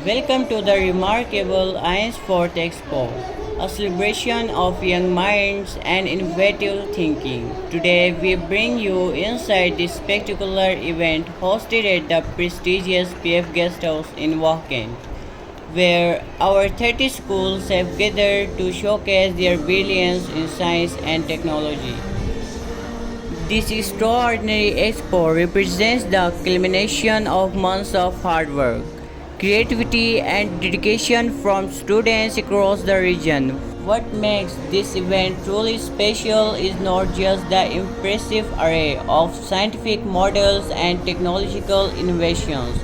Welcome to the remarkable Sport Expo, a celebration of young minds and innovative thinking. Today, we bring you inside this spectacular event hosted at the prestigious PF Guest House in Waukene, where our 30 schools have gathered to showcase their brilliance in science and technology. This extraordinary expo represents the culmination of months of hard work, creativity, and dedication from students across the region. What makes this event truly special is not just the impressive array of scientific models and technological innovations,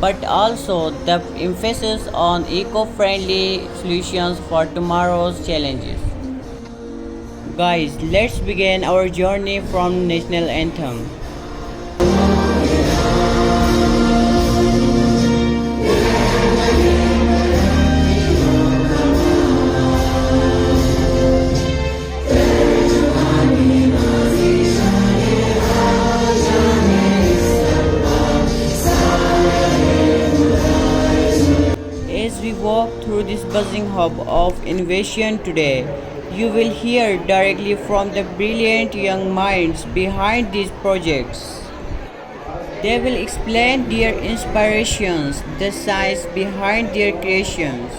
but also the emphasis on eco friendly solutions for tomorrow's challenges. Guys, let's begin our journey from national anthem. As we walk through this buzzing hub of innovation today, you will hear directly from the brilliant young minds behind these projects. They will explain their inspirations, the science behind their creations,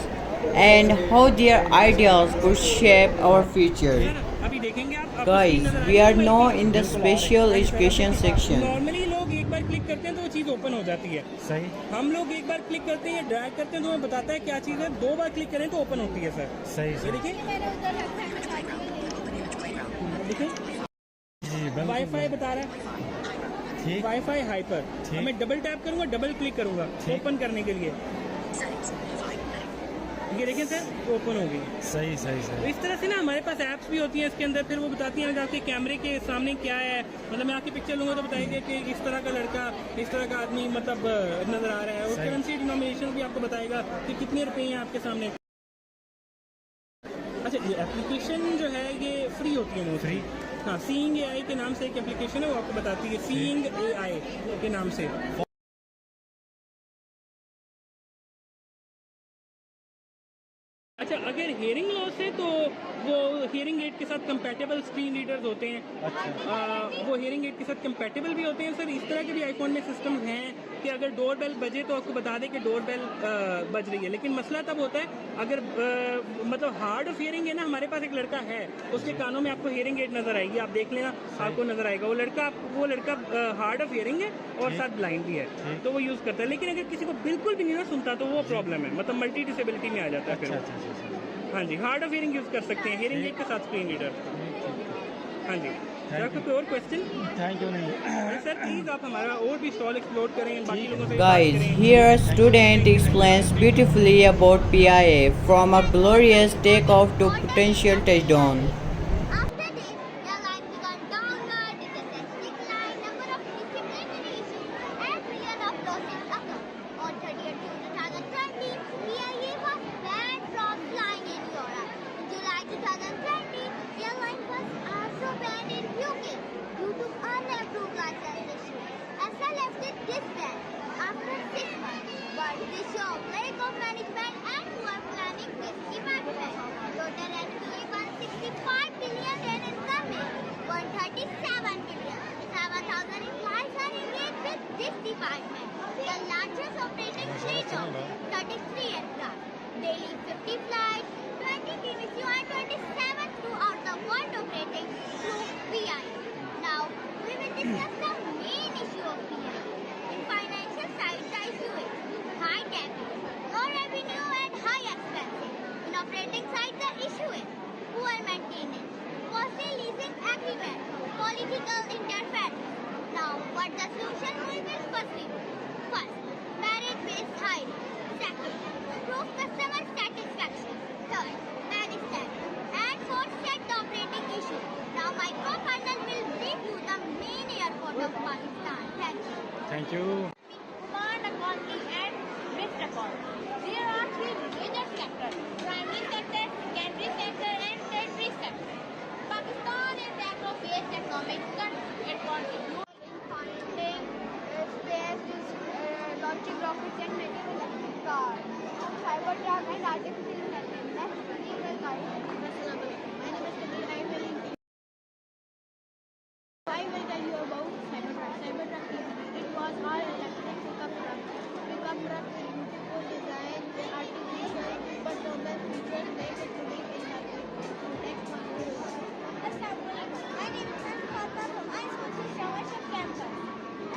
and how their ideas could shape our future. अभी देखेंगे आप आपको screen Guys, नजर we आएगी are वो now LP in the special education section. Normally लोग एक बार click करते हैं तो वो चीज़ ओपन हो जाती है। सही हम लोग एक बार क्लिक करते हैं ड्रैग करते हैं तो हमें बताता है क्या चीज़ है, दो बार क्लिक करें तो ओपन होती है सर। सही ये सही देखिए देखिए जी बिल्कुल वाईफाई बता रहा है, ठीक वाईफाई हाइपर। ठीक। मैं डबल टैप करूंगा, डबल क्लिक करूंगा ठीक। ओपन करने के लिए, ये देखें सर ओपन हो गई। सही सही तो सही इस तरह से ना हमारे पास ऐप्स भी होती हैं इसके अंदर, फिर वो बताती हैं आपके कैमरे के सामने क्या है। मतलब मैं आपकी पिक्चर लूंगा तो बताएगी कि इस तरह का लड़का, इस तरह का आदमी मतलब नजर आ रहा है, और सही। करेंसी डिनोमिनेशन भी आपको बताएगा कि कितने रुपए हैं आपके सामने। अच्छा, ये एप्लीकेशन जो है ये फ्री होती है मोस्टली। हाँ, सीइंग एआई के नाम से एक एप्लीकेशन है, वो आपको बताती है सीइंग एआई के नाम से। अच्छा, अगर हियरिंग लॉस है तो वो हियरिंग एड के साथ कंपैटिबल स्क्रीन रीडर्स होते हैं। वो हियरिंग एड के साथ कंपैटिबल भी होते हैं सर। इस तरह के भी आईफोन में सिस्टम हैं कि अगर डोर बेल बजे तो आपको बता दे कि डोर बेल बज रही है। लेकिन मसला तब होता है अगर मतलब हार्ड ऑफ हियरिंग है ना। हमारे पास एक लड़का है, उसके कानों में आपको हियरिंग एड नजर आएगी, आप देख लेना आपको नजर आएगा। वो लड़का हार्ड ऑफ हियरिंग है और साथ ब्लाइंड भी है, तो वो यूज करता है। लेकिन अगर किसी को बिल्कुल भी नहीं ना सुनता तो वो प्रॉब्लम है, मतलब मल्टी डिसेबिलिटी में आ जाता है फिर अच्छा वो। अच्छा अच्छा हाँ जी, हार्ड ऑफ हियरिंग यूज कर सकते हैं, हियरिंग एड के साथ स्क्रीन रीडर। हाँ जी सर, आपका कोई और क्वेश्चन? थैंक यू नहीं सर प्लीज आप हमारा और भी स्टॉल एक्सप्लोर करें, बाकी लोगों से बात Guys, करें। here a student explains beautifully about PIA from a glorious takeoff to potential touchdown. After this, airlines began downward with a decline number of disciplinary issues and billion of losses occurred. On 30th June 2020, PIA was banned from flying in Europe. In July 2020, the airline was also banned in UK due to unapproved license issues. ESA lifted this ban after 6 months, but this shows lack of management and poor planning with department. Total annually 165 billion in incoming, 137 billion. 7,000 employees are engaged with this department. The largest operating fleet of 33 aircraft, daily 50 flights, 20 TVCU and 27 throughout the world operating through PI. Now, we will discuss the main issue of PI. In financial side, the issue is high capital, low revenue and high expenses. In operating side, the issue is poor maintenance, costly leasing agreement, political interference. Now, what the solution we will first review. First, merit-based hiring. Second, improve customer satisfaction. Third, manage them. And fourth, set the operating issue. Now, my co-partner will brief you the main airport of Pakistan. Thank you. Thank you Command accounting and risk account. There are three major sectors: primary sector, secondary sector, and tertiary sector. Pakistan is the agro-based economic country. It contributes in funding, space, launching rockets, and many electric cars. and artificial intelligence. Let's begin the discussion. My name is Kabir. I will tell you about Cybertruck. Cybertruck it was our electric pickup truck. Pickup truck with beautiful design, artificial but normal features make it unique in the next one. Assalamualaikum. My name is Fatma from iSchool System Worship Campus.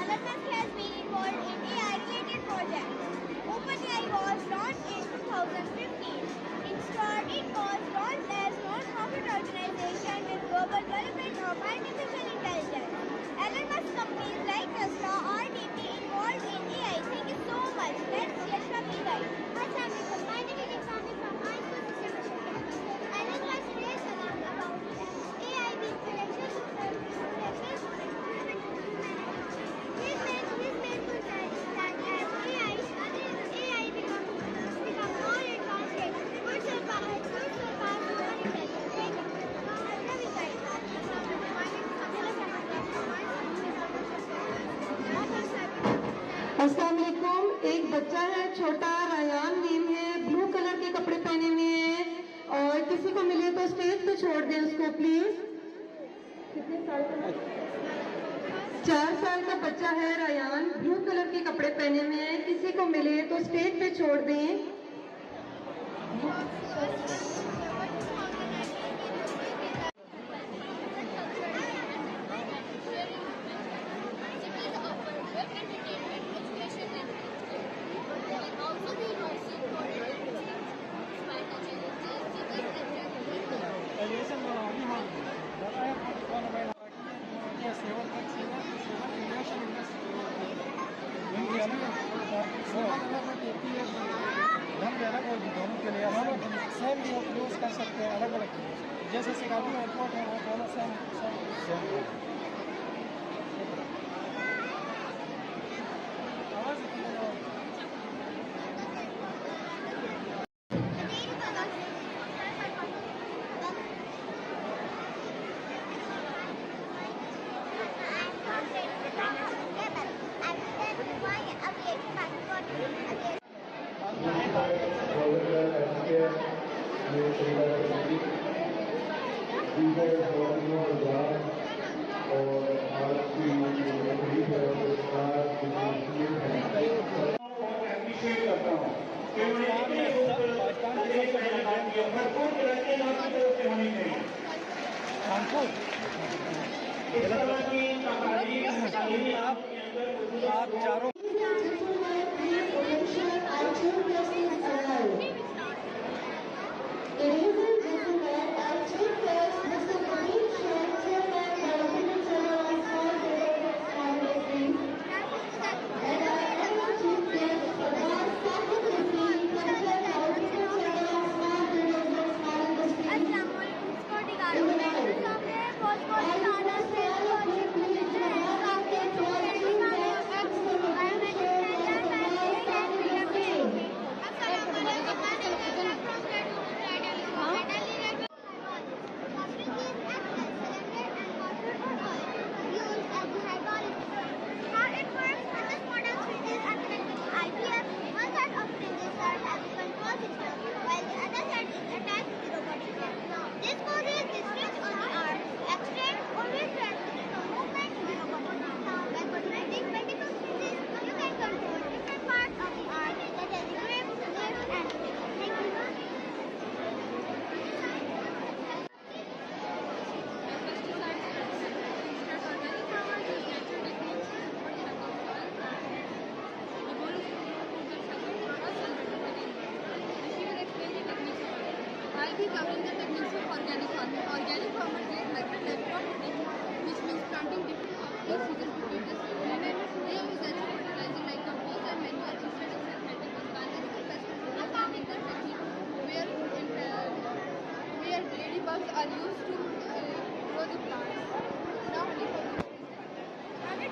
LSS has been involved in AI-related projects. OpenAI was launched in 2015. It was launched as non-profit organization with global development of artificial intelligence. Elon Musk companies like Tesla are deeply involved in AI. Thank you so much. Let's hear from you guys. Assalamualaikum. My name is Iksani from iSchool System Worship Campus. Elon Musk raised alarm about AI being financial his main concern is that as AI become more advanced, it could surpass human intelligence. Ravi guys, अस्सलाम वालेकुम। एक बच्चा है छोटा रायान नीम है, blue colour के कपड़े पहने हुए हैं और किसी को मिले तो स्टेज पे छोड़ दें उसको प्लीज। कितने साल का? 4 साल का बच्चा है रायान, ब्लू कलर के कपड़े पहने हुए हैं, किसी को मिले तो स्टेज पे छोड़ दें। दोनों के लिए हम सेम यूज़ कर सकते हैं, अलग अलग जैसे शिकागो एयरपोर्ट है वो दोनों सेम आप चारों I'll be covering the techniques of organic farming. Organic farmers use method like crop rotation, which means planting different crops each season to keep the soil fertile. They use natural fertilizer like compost and manure instead of synthetic ones. Biological pest control is another technique where ladybugs are used to grow the plants. Now, we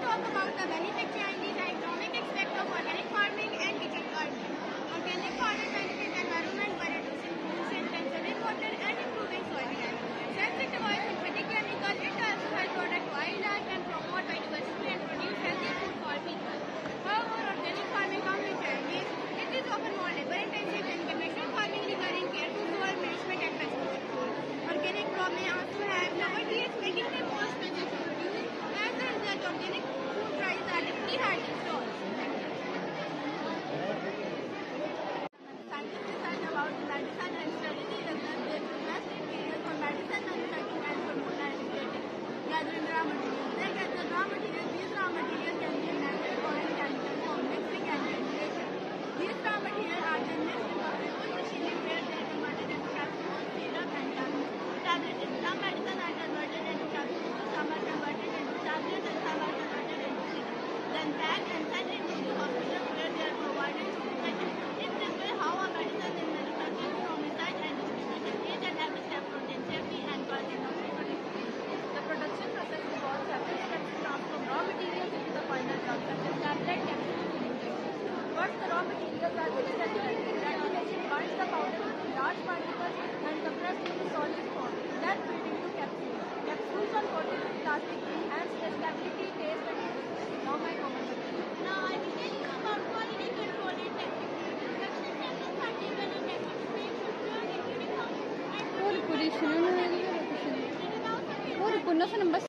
talk about the benefits and the economic aspect of organic farming and kitchen gardening. Organic farming benefits the environment by reducing pollution, conserving water, and improving soil health. Since it avoids synthetic chemicals, it also helps protect wildlife and promote biodiversity and produce healthy food for people. However, organic farming comes with challenges. It is often more labor-intensive than conventional farming, charged particles and compressed into solid form, then filled into capsules. Capsules are coated with plastic to enhance their stability, taste, and usability. Now my comment. Now I will tell you about quality control and testing. Production samples are taken and tested to make sure pure and uniform and पूरी शुरू में it is also made और पुनः से number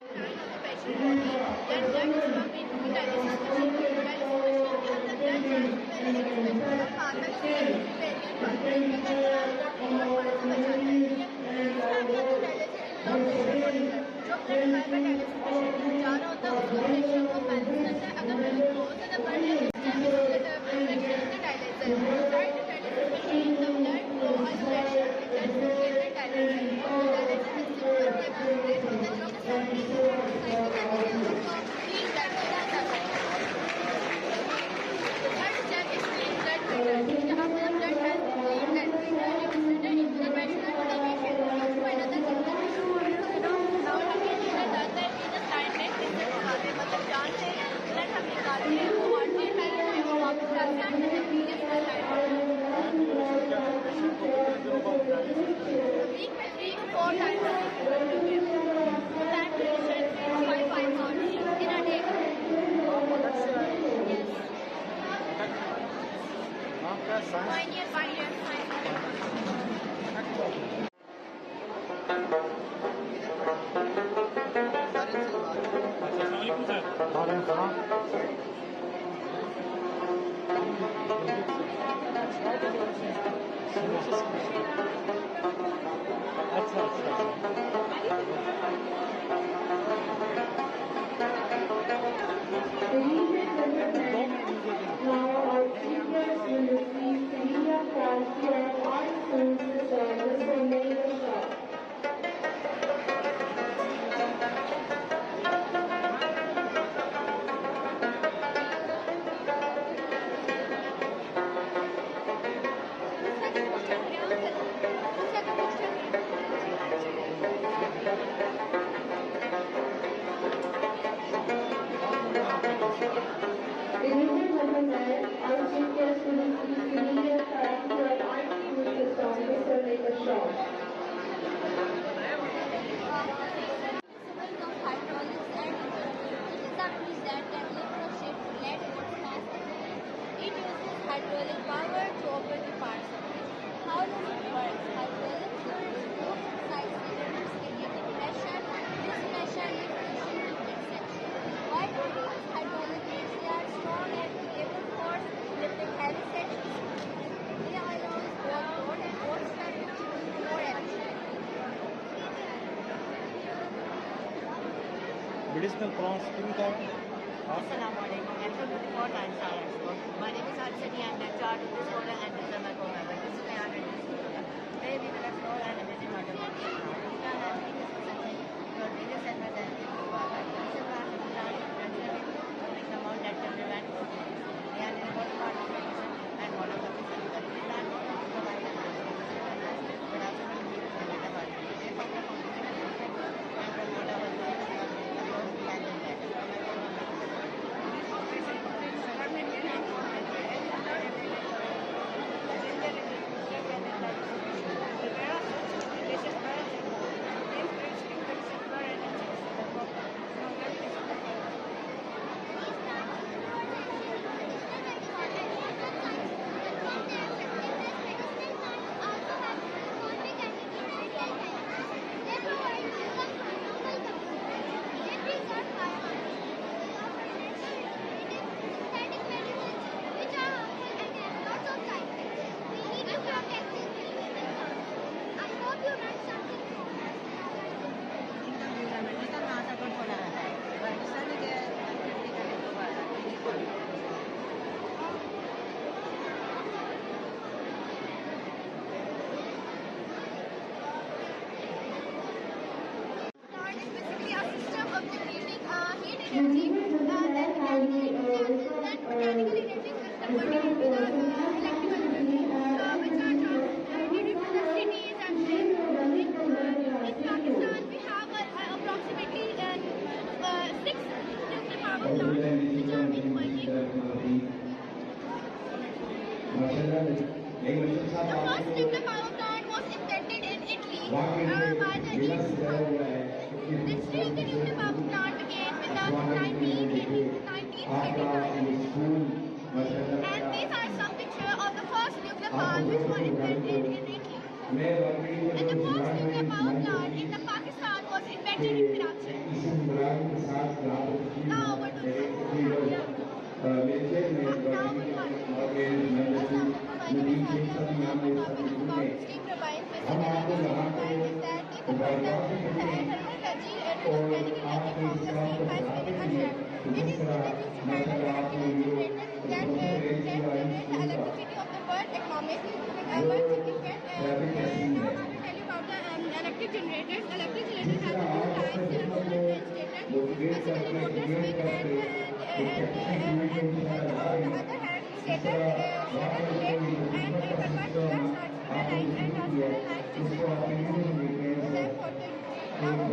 hydraulic power to open the power supply. How does it work? Hydraulic fluid moves inside cylinders creating pressure. This pressure is pushing the section. Why do we use hydraulic means they are strong and able force lifting heavy sections? They allow both load and both strength to be more efficient. Medicinal prawns, Assalamualaikum. Welcome to the Port and Star Expo. My name is Arsani. I am the charge of this photo and this is my co-member. This is my honor. Today we will explore and visit automotive. We can have various percentage your various segments and people who are like this is our plan during the amount that can prevent accidents. They are an important part of the mission and one of the missions that we plan to provide a but also to be a better part. They from the competition and promote our business approach and impact. The first nuclear power plant was This tree introduced about plant again in the 1932. And these are some pictures of the first nuclear power which were invented in Italy. And the first nuclear power plant in the Pakistan was invented in Karachi. Now over to you. Steam turbines. Basically, steam turbine is that they convert the thermal energy into kinetic energy from the steam by spinning a shaft. It is introduced to thermal electrical generators that generate the electricity of the world economy. One significant. Now I will tell you about the electric generators. Electric generators have two types. They are motor and stator. Basically, motor spin and on the other hand, stator rotate and convert the artificial light and transmitted light to them for the now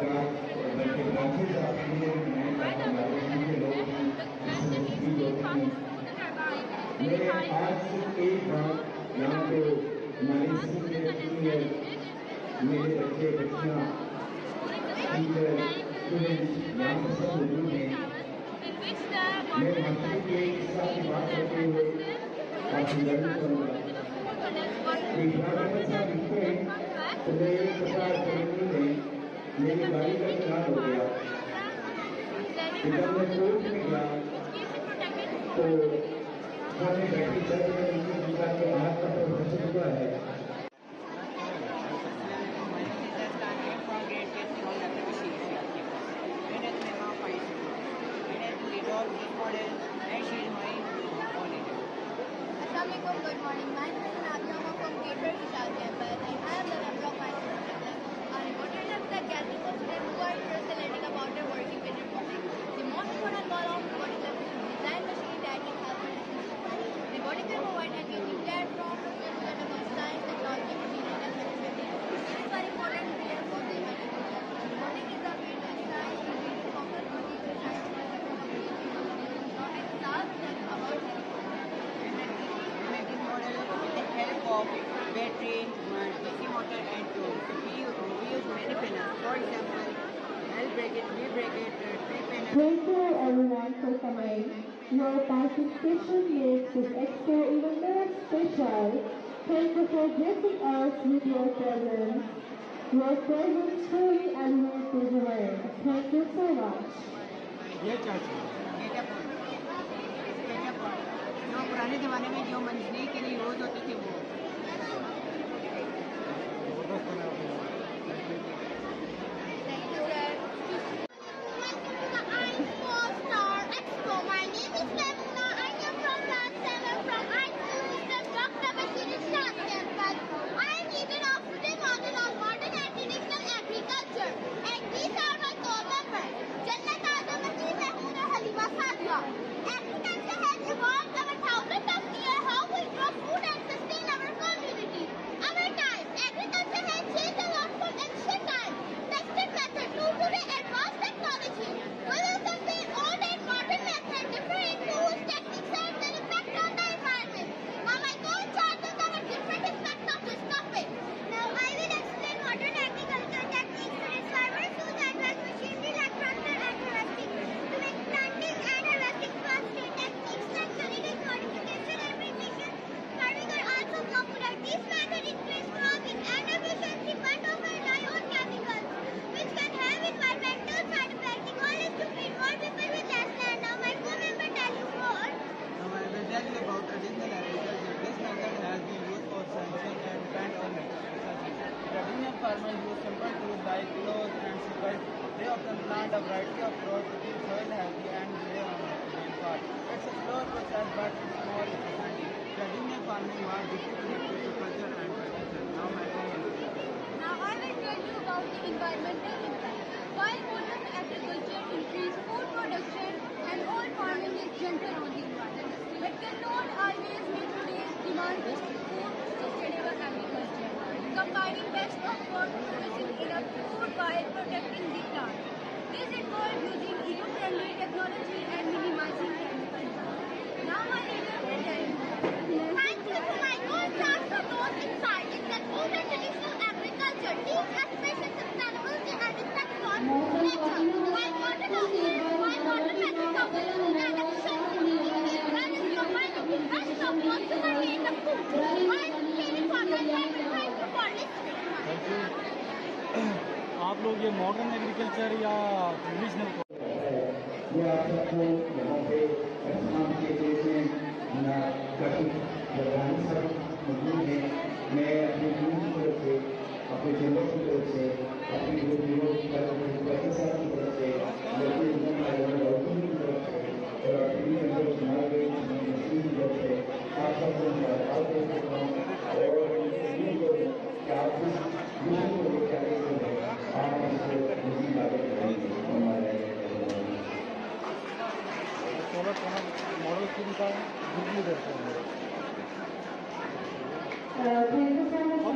मेरे बच्चे बच्चियाँ मैं master के किस्सा की बात करते हुए आपकी जरूर करूँगा लिखते हैं तो मेरे 50 जनवरी में मेरी गाड़ी का चलान हो गया जब मैं कोर्ट में गया तो सामने बैठी जज ने मुझे पूछा कि आपका प्रोफेसर हुआ है Good morning. My name is Nadia from Gateway Vishal Campus and I am the member of my student. Our reporter is that Gayatri for today who are interested in learning about their working with robotics. The most important goal of robotics is to design machine that can help in robotics can provide engaging platform to learn about science, technology, machine and management. It is very important to learn about the education. Robotics is a field of science and we focus on the science and technology. So it's all about help of battery, DC motor and tools. We use many panels. For example, L bracket, V bracket, T panel. Thank you everyone for coming. Your participation makes this expo even more special. Thank you for gracing us with your presence. Your presence truly elevates this event. Thank you so much. जो पुराने ज़माने में जो मंजनी के लिए use होती थी वो My name is Lemuna. I am from class 7 from Dr. Bashir Campus. I am leader of today model on modern and traditional agriculture. And these are my co-members, Jannat Azam, Mehmood and Halima Sadia. Agriculture has evolved over thousands of years how we grow food and sustain our community. Our time, agriculture has changed a lot from ancient times. Tested method to today advanced technology. We will compare old and modern methods, different tools, techniques and their effect on the environment. Now my co-charge is our different aspects of this topic. Now I will explain modern agriculture techniques to its farmers use advanced machinery like tractor and harvesting to make planting and harvesting faster. Techniques like genetic modification and precision farming are also popular. These methods increase cropping and efficiency but often rely on chemicals which can have environmental side effects. The goal is to feed more people with less land. Now my co-member tell you more. Now I will tell you about traditional agriculture. This method has been used for centuries and depends on natural resources. Traditional farmers use simple tools like plows and sickles. They often plant a variety of crops to keep soil healthy and rely on rainfall. It's a slow process but it's more efficient. Traditional farming was difficult to culture and tradition. Now my Now I will tell you about the environmental impact. While modern agriculture increase food production and all farming is gentle on the environment, it cannot always meet today's demand for food sustainable agriculture. Combining best of both producing enough food while protecting the plant. This involves using eco-friendly technology and minimizing chemical use. Now my leader will tell you. Thank you to my co-charge for those insights that modern traditional agriculture teach us want to maintain the food. And dairy farmers thank you for listening. आप लोग ये modern agriculture या traditional ये आप सबको यहाँ पे एहतमाम के लिए काफ़ी प्रधान सब मौजूद हैं। मैं अपनी टीम की तरफ से, अपने चैम्बर की तरफ से, अपनी प्रोफेसर की तरफ से, की तरफ से और अपनी मेंबर चुनाव गए की तरफ से आप सबको मुबारकबाद दे सकता हूँ और उम्मीद है कि आप इस मिशन को लेकर आगे जो है आप इसको मज़ीद आगे बढ़ाएंगे हमारे मॉडल स्कूल का group leader thank you so much